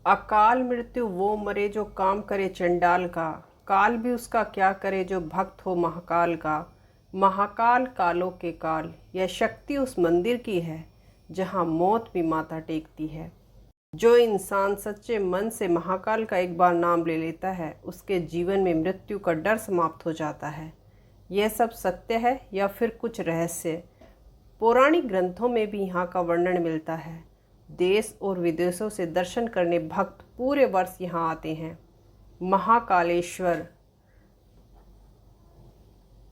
अकाल मृत्यु वो मरे जो काम करे चंडाल का। काल भी उसका क्या करे जो भक्त हो महाकाल का। महाकाल कालों के काल, यह शक्ति उस मंदिर की है जहाँ मौत भी माथा टेकती है। जो इंसान सच्चे मन से महाकाल का एक बार नाम ले लेता है, उसके जीवन में मृत्यु का डर समाप्त हो जाता है। यह सब सत्य है या फिर कुछ रहस्य? पौराणिक ग्रंथों में भी यहाँ का वर्णन मिलता है। देश और विदेशों से दर्शन करने भक्त पूरे वर्ष यहाँ आते हैं।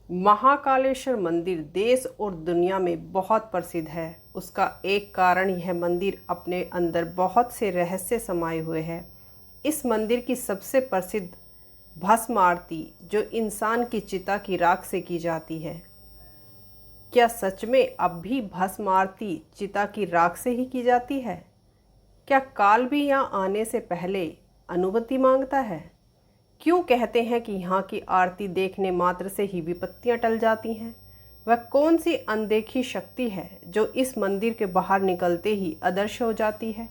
महाकालेश्वर मंदिर देश और दुनिया में बहुत प्रसिद्ध है। उसका एक कारण यह मंदिर अपने अंदर बहुत से रहस्य समाये हुए हैं। इस मंदिर की सबसे प्रसिद्ध भस्म आरती जो इंसान की चिता की राख से की जाती है। क्या सच में अब भी भस्म आरती चिता की राख से ही की जाती है? क्या काल भी यहाँ आने से पहले अनुमति मांगता है? क्यों कहते हैं कि यहाँ की आरती देखने मात्र से ही विपत्तियाँ टल जाती हैं? वह कौन सी अनदेखी शक्ति है जो इस मंदिर के बाहर निकलते ही अदृश्य हो जाती है?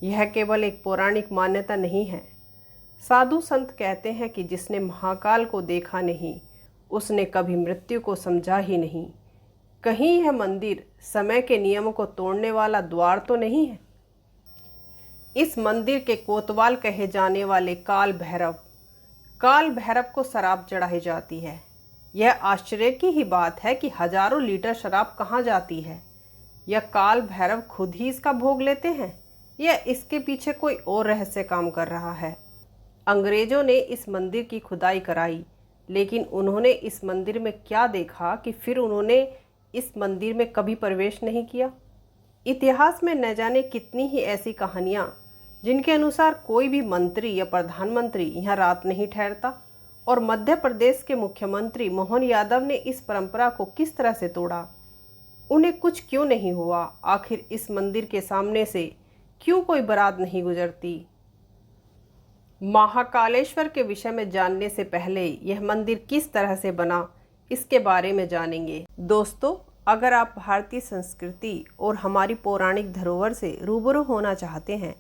यह केवल एक पौराणिक मान्यता नहीं है। साधु संत कहते हैं कि जिसने महाकाल को देखा नहीं, उसने कभी मृत्यु को समझा ही नहीं। कहीं यह मंदिर समय के नियमों को तोड़ने वाला द्वार तो नहीं है? इस मंदिर के कोतवाल कहे जाने वाले काल भैरव को शराब चढ़ाई जाती है। यह आश्चर्य की ही बात है कि हजारों लीटर शराब कहाँ जाती है। यह काल भैरव खुद ही इसका भोग लेते हैं या इसके पीछे कोई और रहस्य काम कर रहा है? अंग्रेजों ने इस मंदिर की खुदाई कराई, लेकिन उन्होंने इस मंदिर में क्या देखा कि फिर उन्होंने इस मंदिर में कभी प्रवेश नहीं किया। इतिहास में न जाने कितनी ही ऐसी कहानियाँ जिनके अनुसार कोई भी मंत्री या प्रधानमंत्री यहाँ रात नहीं ठहरता। और मध्य प्रदेश के मुख्यमंत्री मोहन यादव ने इस परंपरा को किस तरह से तोड़ा? उन्हें कुछ क्यों नहीं हुआ? आखिर इस मंदिर के सामने से क्यों कोई बारात नहीं गुजरती? महाकालेश्वर के विषय में जानने से पहले यह मंदिर किस तरह से बना, इसके बारे में जानेंगे। दोस्तों, अगर आप भारतीय संस्कृति और हमारी पौराणिक धरोहर से रूबरू होना चाहते हैं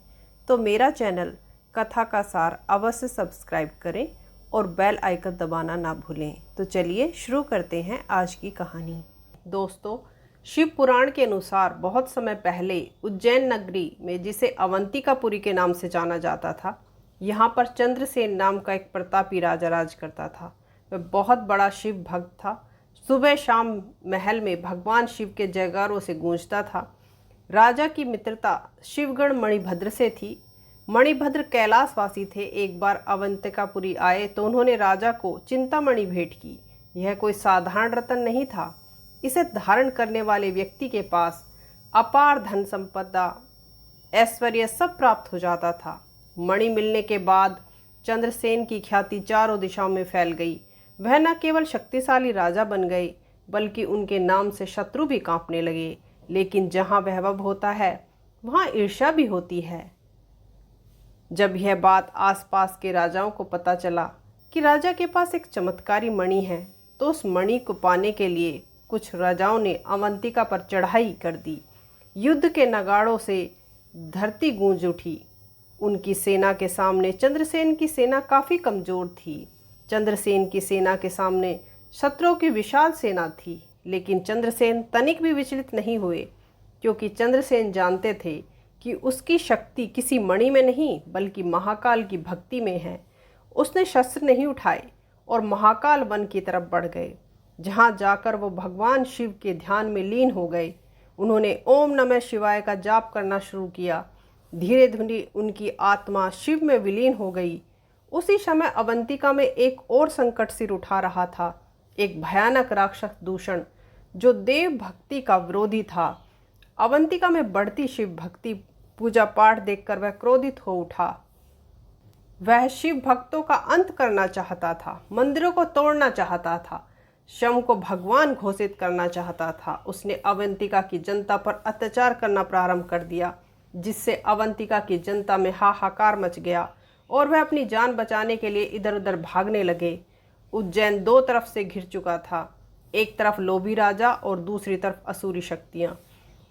तो मेरा चैनल कथा का सार अवश्य सब्सक्राइब करें और बेल आइकन दबाना ना भूलें। तो चलिए शुरू करते हैं आज की कहानी। दोस्तों, शिव पुराण के अनुसार बहुत समय पहले उज्जैन नगरी में, जिसे अवंतिकापुरी के नाम से जाना जाता था, यहाँ पर चंद्रसेन नाम का एक प्रतापी राजा राज करता था। वह बहुत बड़ा शिव भक्त था। सुबह शाम महल में भगवान शिव के जयकारों से गूंजता था। राजा की मित्रता शिवगण मणिभद्र से थी। मणिभद्र कैलाशवासी थे। एक बार अवंतिकापुरी आए तो उन्होंने राजा को चिंतामणि भेंट की। यह कोई साधारण रत्न नहीं था। इसे धारण करने वाले व्यक्ति के पास अपार धन संपदा, ऐश्वर्य सब प्राप्त हो जाता था। मणि मिलने के बाद चंद्रसेन की ख्याति चारों दिशाओं में फैल गई। वह न केवल शक्तिशाली राजा बन गए, बल्कि उनके नाम से शत्रु भी कांपने लगे। लेकिन जहाँ वैभव होता है, वहाँ ईर्ष्या भी होती है। जब यह बात आसपास के राजाओं को पता चला कि राजा के पास एक चमत्कारी मणि है, तो उस मणि को पाने के लिए कुछ राजाओं ने अवंतिका पर चढ़ाई कर दी। युद्ध के नगाड़ों से धरती गूंज उठी। उनकी सेना के सामने चंद्रसेन की सेना काफ़ी कमज़ोर थी। चंद्रसेन की सेना के सामने शत्रुओं की विशाल सेना थी, लेकिन चंद्रसेन तनिक भी विचलित नहीं हुए, क्योंकि चंद्रसेन जानते थे कि उसकी शक्ति किसी मणि में नहीं, बल्कि महाकाल की भक्ति में है। उसने शस्त्र नहीं उठाए और महाकाल वन की तरफ बढ़ गए, जहाँ जाकर वो भगवान शिव के ध्यान में लीन हो गए। उन्होंने ओम नमः शिवाय का जाप करना शुरू किया। धीरे धीरे उनकी आत्मा शिव में विलीन हो गई। उसी समय अवंतिका में एक और संकट सिर उठा रहा था, एक भयानक राक्षस दूषण, जो देव भक्ति का विरोधी था। अवंतिका में बढ़ती शिव भक्ति, पूजा पाठ देखकर वह क्रोधित हो उठा। वह शिव भक्तों का अंत करना चाहता था, मंदिरों को तोड़ना चाहता था, शव को भगवान घोषित करना चाहता था। उसने अवंतिका की जनता पर अत्याचार करना प्रारंभ कर दिया, जिससे अवंतिका की जनता में हाहाकार मच गया और वह अपनी जान बचाने के लिए इधर उधर भागने लगे। उज्जैन दो तरफ से घिर चुका था। एक तरफ लोभी राजा और दूसरी तरफ असुरी शक्तियाँ।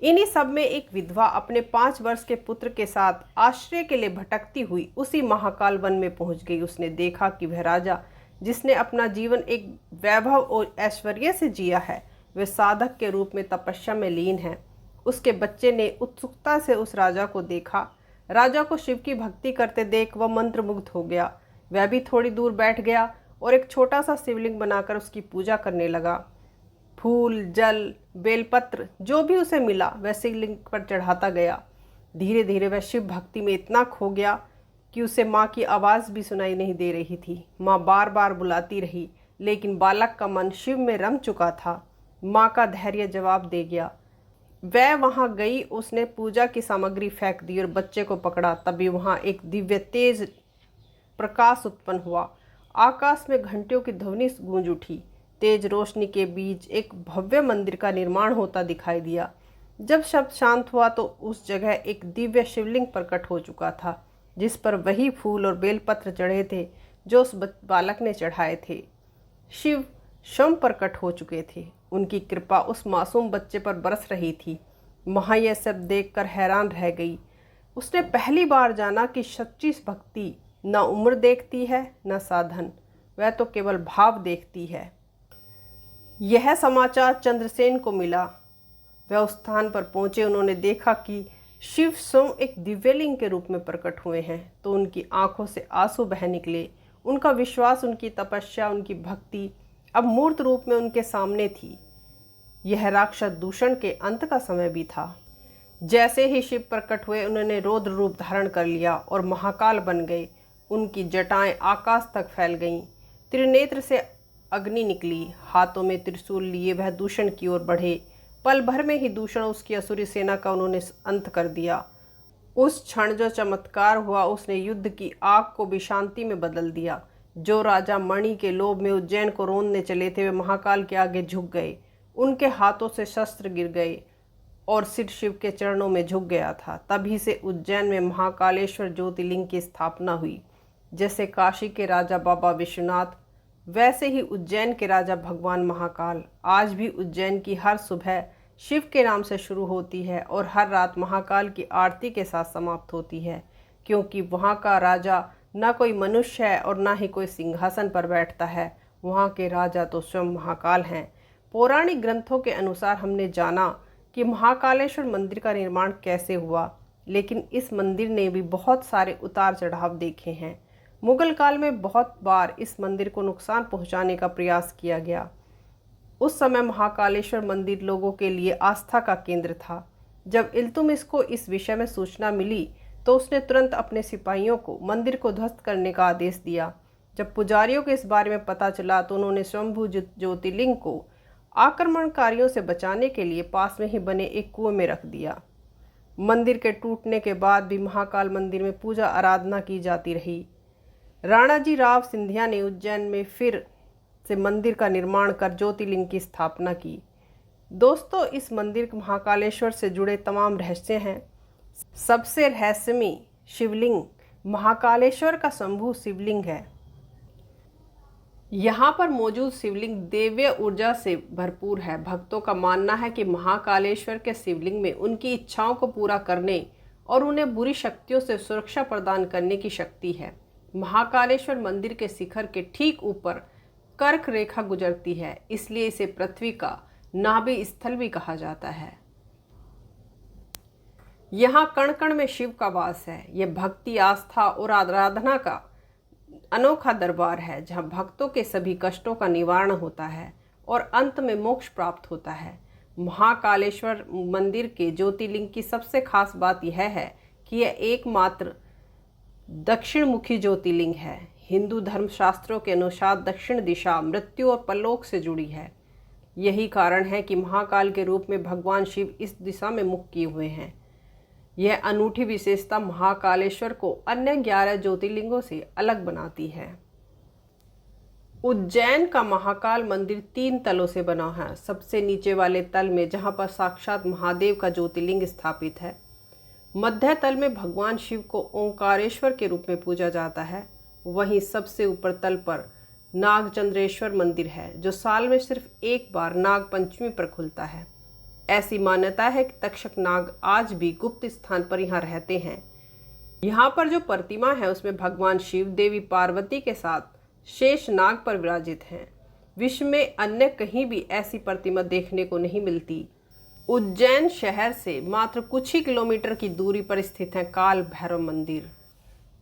इन्हीं सब में एक विधवा अपने 5 वर्ष के पुत्र के साथ आश्रय के लिए भटकती हुई उसी महाकाल वन में पहुंच गई। उसने देखा कि वह राजा जिसने अपना जीवन एक वैभव और ऐश्वर्य से जिया है, वह साधक के रूप में तपस्या में लीन है। उसके बच्चे ने उत्सुकता से उस राजा को देखा। राजा को शिव की भक्ति करते देख वह मंत्रमुग्ध हो गया। वह भी थोड़ी दूर बैठ गया और एक छोटा सा शिवलिंग बनाकर उसकी पूजा करने लगा। फूल, जल, बेलपत्र जो भी उसे मिला वह शिवलिंग पर चढ़ाता गया। धीरे धीरे वह शिव भक्ति में इतना खो गया कि उसे माँ की आवाज़ भी सुनाई नहीं दे रही थी। माँ बार बार बुलाती रही, लेकिन बालक का मन शिव में रम चुका था। माँ का धैर्य जवाब दे गया। वह वहाँ गई, उसने पूजा की सामग्री फेंक दी और बच्चे को पकड़ा। तभी वहाँ एक दिव्य तेज प्रकाश उत्पन्न हुआ। आकाश में घंटियों की ध्वनि गूंज उठी। तेज रोशनी के बीच एक भव्य मंदिर का निर्माण होता दिखाई दिया। जब शब्द शांत हुआ तो उस जगह एक दिव्य शिवलिंग प्रकट हो चुका था, जिस पर वही फूल और बेलपत्र चढ़े थे जो उस बालक ने चढ़ाए थे। शिव स्वयं प्रकट हो चुके थे। उनकी कृपा उस मासूम बच्चे पर बरस रही थी। माँ यह सब देखकर हैरान रह गई। उसने पहली बार जाना कि सच्ची भक्ति न उम्र देखती है न साधन, वह तो केवल भाव देखती है। यह समाचार चंद्रसेन को मिला। वह उस स्थान पर पहुंचे। उन्होंने देखा कि शिव स्वयं एक दिव्यलिंग के रूप में प्रकट हुए हैं, तो उनकी आंखों से आंसू बह निकले। उनका विश्वास, उनकी तपस्या, उनकी भक्ति अब मूर्त रूप में उनके सामने थी। यह राक्षस दूषण के अंत का समय भी था। जैसे ही शिव प्रकट हुए, उन्होंने रौद्र रूप धारण कर लिया और महाकाल बन गए। उनकी जटाएं आकाश तक फैल गईं। त्रिनेत्र से अग्नि निकली। हाथों में त्रिशूल लिए वह दूषण की ओर बढ़े। पल भर में ही दूषण उसकी असुरी सेना का उन्होंने अंत कर दिया। उस क्षण जो चमत्कार हुआ, उसने युद्ध की आग को भी शांति में बदल दिया। जो राजा मणि के लोभ में उज्जैन को रोंदने चले थे, वे महाकाल के आगे झुक गए। उनके हाथों से शस्त्र गिर गए और सिर शिव के चरणों में झुक गया था। तभी से उज्जैन में महाकालेश्वर ज्योतिर्लिंग की स्थापना हुई। जैसे काशी के राजा बाबा विश्वनाथ, वैसे ही उज्जैन के राजा भगवान महाकाल। आज भी उज्जैन की हर सुबह शिव के नाम से शुरू होती है और हर रात महाकाल की आरती के साथ समाप्त होती है, क्योंकि वहाँ का राजा न कोई मनुष्य है और न ही कोई सिंहासन पर बैठता है। वहाँ के राजा तो स्वयं महाकाल हैं। पौराणिक ग्रंथों के अनुसार हमने जाना कि महाकालेश्वर मंदिर का निर्माण कैसे हुआ, लेकिन इस मंदिर ने भी बहुत सारे उतार चढ़ाव देखे हैं। मुगल काल में बहुत बार इस मंदिर को नुकसान पहुंचाने का प्रयास किया गया। उस समय महाकालेश्वर मंदिर लोगों के लिए आस्था का केंद्र था। जब इल्तुतमिश को इस विषय में सूचना मिली तो उसने तुरंत अपने सिपाहियों को मंदिर को ध्वस्त करने का आदेश दिया। जब पुजारियों को इस बारे में पता चला तो उन्होंने स्वयंभू ज्योतिर्लिंग को आक्रमणकारियों से बचाने के लिए पास में ही बने एक कुएं में रख दिया। मंदिर के टूटने के बाद भी महाकाल मंदिर में पूजा आराधना की जाती रही। राणाजी राव सिंधिया ने उज्जैन में फिर से मंदिर का निर्माण कर ज्योतिर्लिंग की स्थापना की। दोस्तों, इस मंदिर महाकालेश्वर से जुड़े तमाम रहस्य हैं। सबसे रहस्यमयी शिवलिंग महाकालेश्वर का शंभू शिवलिंग है। यहाँ पर मौजूद शिवलिंग दिव्य ऊर्जा से भरपूर है। भक्तों का मानना है कि महाकालेश्वर के शिवलिंग में उनकी इच्छाओं को पूरा करने और उन्हें बुरी शक्तियों से सुरक्षा प्रदान करने की शक्ति है। महाकालेश्वर मंदिर के शिखर के ठीक ऊपर कर्क रेखा गुजरती है, इसलिए इसे पृथ्वी का नाभि स्थल भी कहा जाता है। यहाँ कण कण में शिव का वास है। यह भक्ति, आस्था और आराधना का अनोखा दरबार है, जहाँ भक्तों के सभी कष्टों का निवारण होता है और अंत में मोक्ष प्राप्त होता है। महाकालेश्वर मंदिर के ज्योतिर्लिंग की सबसे खास बात यह है कि यह एकमात्र दक्षिण मुखी ज्योतिर्लिंग है। हिंदू धर्मशास्त्रों के अनुसार दक्षिण दिशा मृत्यु और परलोक से जुड़ी है। यही कारण है कि महाकाल के रूप में भगवान शिव इस दिशा में मुख किए हुए हैं। यह अनूठी विशेषता महाकालेश्वर को अन्य 11 ज्योतिर्लिंगों से अलग बनाती है। उज्जैन का महाकाल मंदिर 3 तलों से बना है। सबसे नीचे वाले तल में, जहाँ पर साक्षात महादेव का ज्योतिर्लिंग स्थापित है, मध्य तल में भगवान शिव को ओंकारेश्वर के रूप में पूजा जाता है। वहीं सबसे ऊपर तल पर नागचंद्रेश्वर मंदिर है, जो साल में सिर्फ एक बार नाग पंचमी पर खुलता है। ऐसी मान्यता है कि तक्षक नाग आज भी गुप्त स्थान पर यहाँ रहते हैं। यहाँ पर जो प्रतिमा है उसमें भगवान शिव देवी पार्वती के साथ शेष नाग पर विराजित हैं। विश्व में अन्य कहीं भी ऐसी प्रतिमा देखने को नहीं मिलती। उज्जैन शहर से मात्र कुछ ही किलोमीटर की दूरी पर स्थित है काल भैरव मंदिर।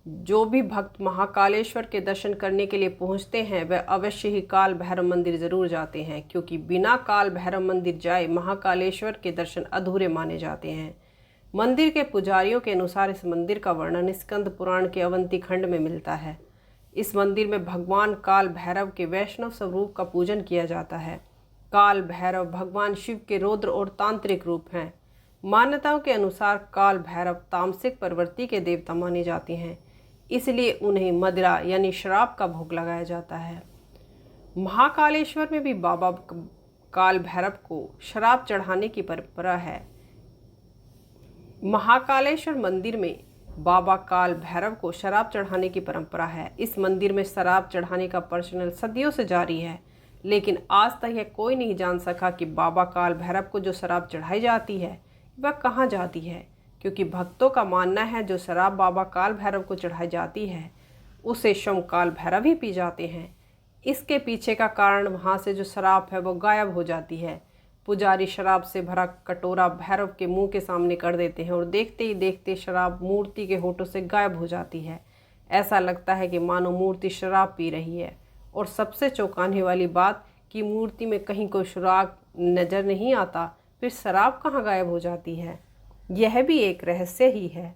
जो भी भक्त महाकालेश्वर के दर्शन करने के लिए पहुंचते हैं वह अवश्य ही काल भैरव मंदिर जरूर जाते हैं, क्योंकि बिना काल भैरव मंदिर जाए महाकालेश्वर के दर्शन अधूरे माने जाते हैं। मंदिर के पुजारियों के अनुसार इस मंदिर का वर्णन स्कंद पुराण के अवंती खंड में मिलता है। इस मंदिर में भगवान काल भैरव के वैष्णव स्वरूप का पूजन किया जाता है। काल भैरव भगवान शिव के रौद्र और तांत्रिक रूप हैं। मान्यताओं के अनुसार काल भैरव तामसिक प्रवृत्ति के देवता माने जाते हैं, इसलिए उन्हें मदिरा यानी शराब का भोग लगाया जाता है। महाकालेश्वर में भी बाबा काल भैरव को शराब चढ़ाने की परंपरा है। महाकालेश्वर मंदिर में बाबा काल भैरव को शराब चढ़ाने की परंपरा है। इस मंदिर में शराब चढ़ाने का प्रचलन सदियों से जारी है, लेकिन आज तक यह कोई नहीं जान सका कि बाबा काल भैरव को जो शराब चढ़ाई जाती है वह कहाँ जाती है, क्योंकि भक्तों का मानना है जो शराब बाबा काल भैरव को चढ़ाई जाती है उसे स्वयं काल भैरव ही पी जाते हैं। इसके पीछे का कारण वहाँ से जो शराब है वो गायब हो जाती है। पुजारी शराब से भरा कटोरा भैरव के मुंह के सामने कर देते हैं और देखते ही देखते शराब मूर्ति के होठों से गायब हो जाती है। ऐसा लगता है कि मानो मूर्ति शराब पी रही है। और सबसे चौंकाने वाली बात कि मूर्ति में कहीं कोई सुराग नज़र नहीं आता, फिर शराब कहाँ गायब हो जाती है, यह भी एक रहस्य ही है।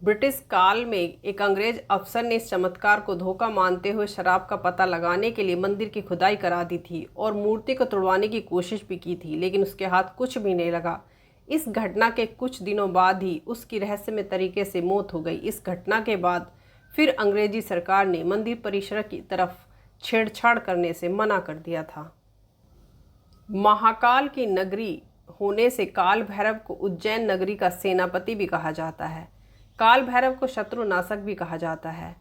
ब्रिटिश काल में एक अंग्रेज अफसर ने इस चमत्कार को धोखा मानते हुए शराब का पता लगाने के लिए मंदिर की खुदाई करा दी थी और मूर्ति को तोड़वाने की कोशिश भी की थी, लेकिन उसके हाथ कुछ भी नहीं लगा। इस घटना के कुछ दिनों बाद ही उसकी रहस्यमय तरीके से मौत हो गई। इस घटना के बाद फिर अंग्रेजी सरकार ने मंदिर परिसर की तरफ छेड़छाड़ करने से मना कर दिया था। महाकाल की नगरी होने से काल भैरव को उज्जैन नगरी का सेनापति भी कहा जाता है। काल भैरव को शत्रुनाशक भी कहा जाता है।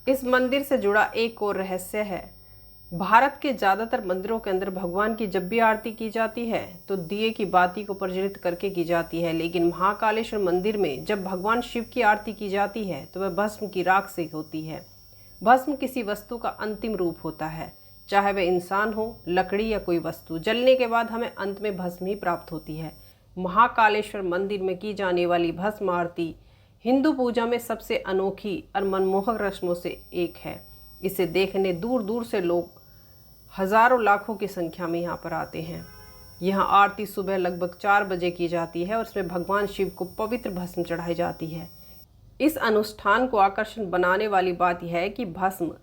इस मंदिर से जुड़ा एक और रहस्य है। भारत के ज़्यादातर मंदिरों के अंदर भगवान की जब भी आरती की जाती है तो दिए की बाती को प्रज्वलित करके की जाती है, लेकिन महाकालेश्वर मंदिर में जब भगवान शिव की आरती की जाती है तो वह भस्म की राख से होती है। भस्म किसी वस्तु का अंतिम रूप होता है, चाहे वह इंसान हो, लकड़ी या कोई वस्तु। जलने के बाद हमें अंत में भस्म ही प्राप्त होती है। महाकालेश्वर मंदिर में की जाने वाली भस्म आरती हिंदू पूजा में सबसे अनोखी और मनमोहक रस्मों से एक है। इसे देखने दूर दूर से लोग हजारों लाखों की संख्या में यहाँ पर आते हैं। यहाँ आरती सुबह लगभग 4 बजे की जाती है और इसमें भगवान शिव को पवित्र भस्म चढ़ाई जाती है। इस अनुष्ठान को आकर्षण बनाने वाली बात यह है कि भस्म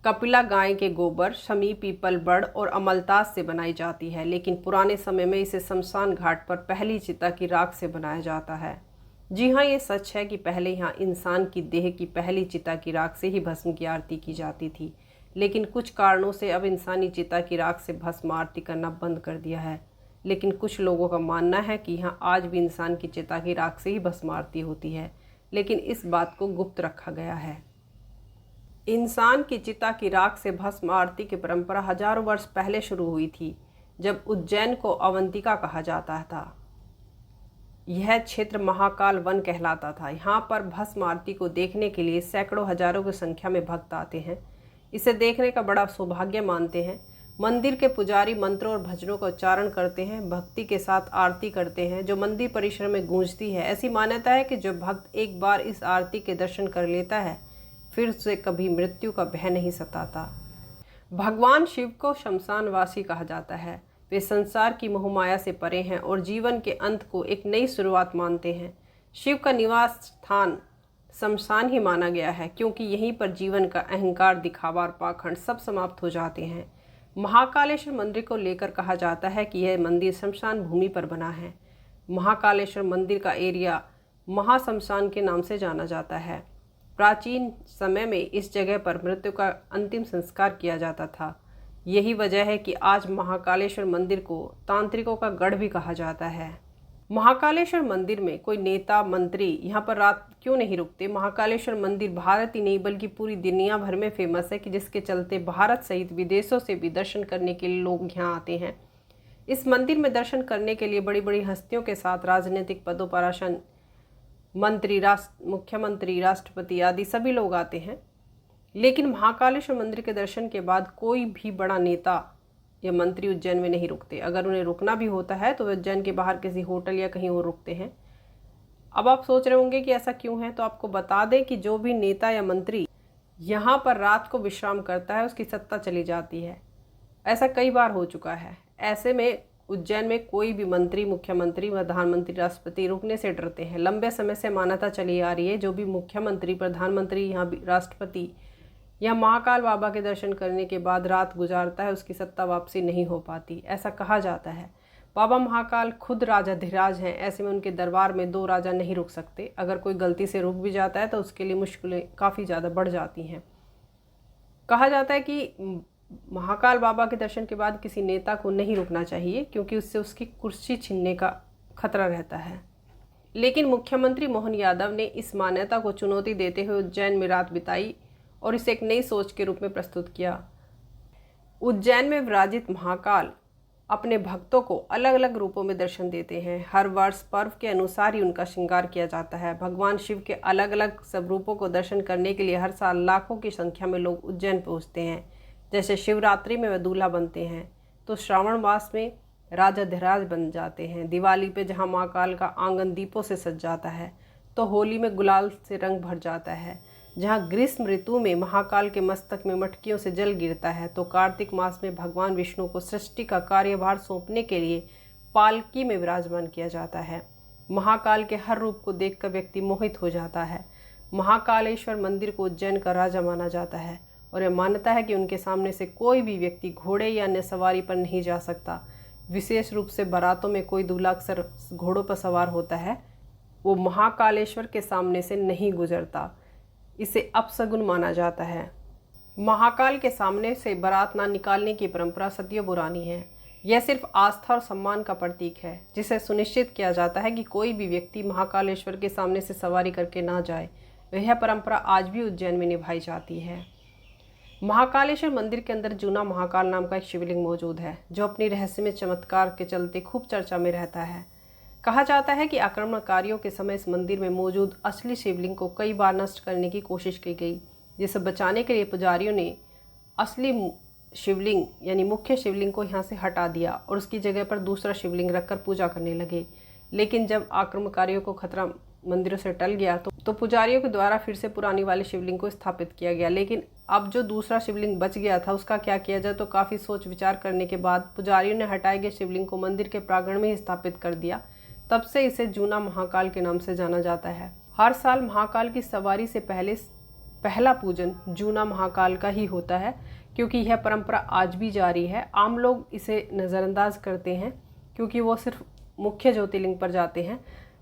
कपिला गाय के गोबर, शमी, पीपल, बड़ और अमलतास से बनाई जाती है, लेकिन पुराने समय में इसे शमशान घाट पर पहली चिता की राख से बनाया जाता है। जी हाँ, ये सच है कि पहले यहाँ इंसान की देह की पहली चिता की राख से ही भस्म की आरती की जाती थी, लेकिन कुछ कारणों से अब इंसानी चिता की राख से भस्म आरती करना बंद कर दिया है। लेकिन कुछ लोगों का मानना है कि यहाँ आज भी इंसान की चिता की राख से ही भस्म आरती होती है, लेकिन इस बात को गुप्त रखा गया है। इंसान की चिता की राख से भस्म आरती की परंपरा हजारों वर्ष पहले शुरू हुई थी, जब उज्जैन को अवंतिका कहा जाता था। यह क्षेत्र महाकाल वन कहलाता था। यहाँ पर भस्म आरती को देखने के लिए सैकड़ों हजारों की संख्या में भक्त आते हैं। इसे देखने का बड़ा सौभाग्य मानते हैं। मंदिर के पुजारी मंत्रों और भजनों का उच्चारण करते हैं, भक्ति के साथ आरती करते हैं जो मंदिर परिसर में गूंजती है। ऐसी मान्यता है कि जो भक्त एक बार इस आरती के दर्शन कर लेता है फिर उसे कभी मृत्यु का भय नहीं सताता। भगवान शिव को शमशानवासी कहा जाता है। वे संसार की मोहमाया से परे हैं और जीवन के अंत को एक नई शुरुआत मानते हैं। शिव का निवास स्थान शमशान ही माना गया है, क्योंकि यहीं पर जीवन का अहंकार, दिखावा और पाखंड सब समाप्त हो जाते हैं। महाकालेश्वर मंदिर को लेकर कहा जाता है कि यह मंदिर शमशान भूमि पर बना है। महाकालेश्वर मंदिर का एरिया महाशमशान के नाम से जाना जाता है। प्राचीन समय में इस जगह पर मृत्यु का अंतिम संस्कार किया जाता था। यही वजह है कि आज महाकालेश्वर मंदिर को तांत्रिकों का गढ़ भी कहा जाता है। महाकालेश्वर मंदिर में कोई नेता, मंत्री यहाँ पर रात क्यों नहीं रुकते? महाकालेश्वर मंदिर भारत ही नहीं बल्कि पूरी दुनिया भर में फेमस है, कि जिसके चलते भारत सहित विदेशों से भी दर्शन करने के लिए लोग यहाँ आते हैं। इस मंदिर में दर्शन करने के लिए बड़ी बड़ी हस्तियों के साथ राजनीतिक पदों पर आसन मंत्री, मुख्यमंत्री, राष्ट्रपति आदि सभी लोग आते हैं। लेकिन महाकालेश्वर मंदिर के दर्शन के बाद कोई भी बड़ा नेता या मंत्री उज्जैन में नहीं रुकते। अगर उन्हें रुकना भी होता है तो वे उज्जैन के बाहर किसी होटल या कहीं और रुकते हैं। अब आप सोच रहे होंगे कि ऐसा क्यों है, तो आपको बता दें कि जो भी नेता या मंत्री यहाँ पर रात को विश्राम करता है उसकी सत्ता चली जाती है। ऐसा कई बार हो चुका है। ऐसे में उज्जैन में कोई भी मंत्री, मुख्यमंत्री, प्रधानमंत्री, राष्ट्रपति रुकने से डरते हैं। लंबे समय से मान्यता चली आ रही है, जो भी मुख्यमंत्री, प्रधानमंत्री, यहाँ भी राष्ट्रपति या महाकाल बाबा के दर्शन करने के बाद रात गुजारता है, उसकी सत्ता वापसी नहीं हो पाती। ऐसा कहा जाता है। बाबा महाकाल खुद राजाधिराज हैं, ऐसे में उनके दरबार में 2 राजा नहीं रुक सकते। अगर कोई गलती से रुक भी जाता है तो उसके लिए मुश्किलें काफ़ी ज़्यादा बढ़ जाती हैं। कहा जाता है कि महाकाल बाबा के दर्शन के बाद किसी नेता को नहीं रुकना चाहिए, क्योंकि उससे उसकी कुर्सी छीनने का खतरा रहता है। लेकिन मुख्यमंत्री मोहन यादव ने इस मान्यता को चुनौती देते हुए उज्जैन में रात बिताई और इसे एक नई सोच के रूप में प्रस्तुत किया। उज्जैन में विराजित महाकाल अपने भक्तों को अलग अलग रूपों में दर्शन देते हैं। हर वर्ष पर्व के अनुसार ही उनका श्रृंगार किया जाता है। भगवान शिव के अलग अलग सब रूपों को दर्शन करने के लिए हर साल लाखों की संख्या में लोग उज्जैन पहुंचते हैं। जैसे शिवरात्रि में वे दूल्हा बनते हैं, तो श्रावण मास में राजाधिराज बन जाते हैं। दिवाली पे जहाँ महाकाल का आंगन दीपों से सज जाता है, तो होली में गुलाल से रंग भर जाता है। जहाँ ग्रीष्म ऋतु में महाकाल के मस्तक में मटकियों से जल गिरता है, तो कार्तिक मास में भगवान विष्णु को सृष्टि का कार्यभार सौंपने के लिए पालकी में विराजमान किया जाता है। महाकाल के हर रूप को देखकर व्यक्ति मोहित हो जाता है। महाकालेश्वर मंदिर को उज्जैन का राजा माना जाता है और यह मान्यता है कि उनके सामने से कोई भी व्यक्ति घोड़े या अन्य सवारी पर नहीं जा सकता। विशेष रूप से बारातों में कोई दूल्हा अक्सर घोड़ों पर सवार होता है, वो महाकालेश्वर के सामने से नहीं गुजरता। इसे अपशगुन माना जाता है। महाकाल के सामने से बारात ना निकालने की परंपरा सदियों पुरानी है। यह सिर्फ आस्था और सम्मान का प्रतीक है, जिसे सुनिश्चित किया जाता है कि कोई भी व्यक्ति महाकालेश्वर के सामने से सवारी करके ना जाए। यह परंपरा आज भी उज्जैन में निभाई जाती है। महाकालेश्वर मंदिर के अंदर जूना महाकाल नाम का एक शिवलिंग मौजूद है, जो अपनी रहस्यमय चमत्कार के चलते खूब चर्चा में रहता है। कहा जाता है कि आक्रमणकारियों के समय इस मंदिर में मौजूद असली शिवलिंग को कई बार नष्ट करने की कोशिश की गई, जिसे बचाने के लिए पुजारियों ने असली शिवलिंग यानी मुख्य शिवलिंग को यहाँ से हटा दिया और उसकी जगह पर दूसरा शिवलिंग रखकर पूजा करने लगे। लेकिन जब आक्रमणकारियों को खतरा मंदिरों से टल गया तो पुजारियों के द्वारा फिर से पुरानी वाले शिवलिंग को स्थापित किया गया। लेकिन अब जो दूसरा शिवलिंग बच गया था उसका क्या किया जाए, तो काफ़ी सोच विचार करने के बाद पुजारियों ने हटाए गए शिवलिंग को मंदिर के प्रांगण में ही स्थापित कर दिया। तब से इसे जूना महाकाल के नाम से जाना जाता है। हर साल महाकाल की सवारी से पहला पूजन जूना महाकाल का ही होता है, क्योंकि यह परंपरा आज भी जारी है। आम लोग इसे नज़रअंदाज करते हैं क्योंकि वो सिर्फ मुख्य ज्योतिर्लिंग पर जाते हैं,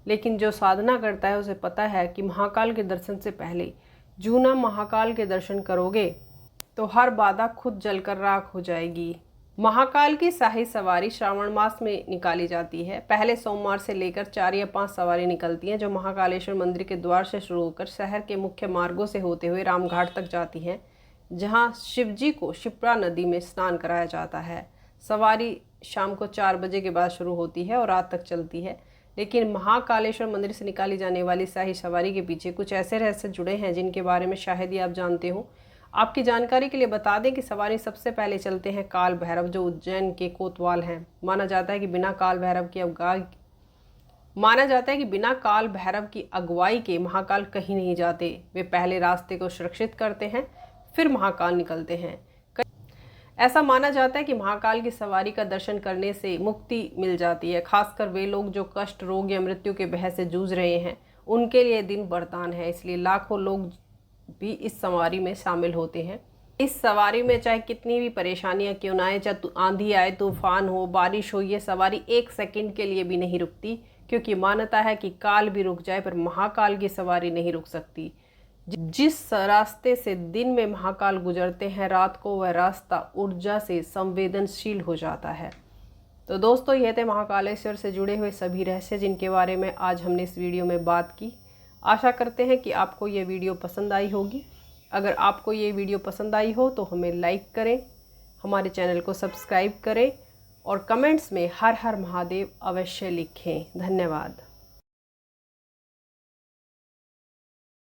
लेकिन जो साधना करता है उसे पता है कि महाकाल के दर्शन से पहले जूना महाकाल के दर्शन करोगे तो हर बाधा खुद जलकर राख हो जाएगी। महाकाल की शाही सवारी श्रावण मास में निकाली जाती है। पहले सोमवार से लेकर 4 या 5 सवारी निकलती हैं, जो महाकालेश्वर मंदिर के द्वार से शुरू होकर शहर के मुख्य मार्गों से होते हुए रामघाट तक जाती हैं, जहां शिवजी को शिप्रा नदी में स्नान कराया जाता है। सवारी शाम को 4 बजे के बाद शुरू होती है और रात तक चलती है। लेकिन महाकालेश्वर मंदिर से निकाली जाने वाली शाही सवारी के पीछे कुछ ऐसे रहस्य जुड़े हैं जिनके बारे में शायद ही आप जानते हो। आपकी जानकारी के लिए बता दें कि सवारी सबसे पहले चलते हैं काल भैरव, जो उज्जैन के कोतवाल हैं। माना जाता है कि बिना काल भैरव की अगुवाई के महाकाल कहीं नहीं जाते। वे पहले रास्ते को सुरक्षित करते हैं, फिर महाकाल निकलते हैं। ऐसा माना जाता है कि महाकाल की सवारी का दर्शन करने से मुक्ति मिल जाती है। खासकर वे लोग जो कष्ट, रोग या मृत्यु के भय से जूझ रहे हैं, उनके लिए दिन वरदान है। इसलिए लाखों लोग भी इस सवारी में शामिल होते हैं। इस सवारी में चाहे कितनी भी परेशानियां क्यों ना आए, चाहे आंधी आए, तूफान हो, बारिश हो, ये सवारी 1 सेकंड के लिए भी नहीं रुकती, क्योंकि मान्यता है कि काल भी रुक जाए पर महाकाल की सवारी नहीं रुक सकती। जिस रास्ते से दिन में महाकाल गुजरते हैं, रात को वह रास्ता ऊर्जा से संवेदनशील हो जाता है। तो दोस्तों, ये थे महाकालेश्वर से जुड़े हुए सभी रहस्य जिनके बारे में आज हमने इस वीडियो में बात की। आशा करते हैं कि आपको ये वीडियो पसंद आई होगी। अगर आपको ये वीडियो पसंद आई हो तो हमें लाइक करें, हमारे चैनल को सब्सक्राइब करें और कमेंट्स में हर हर महादेव अवश्य लिखें। धन्यवाद।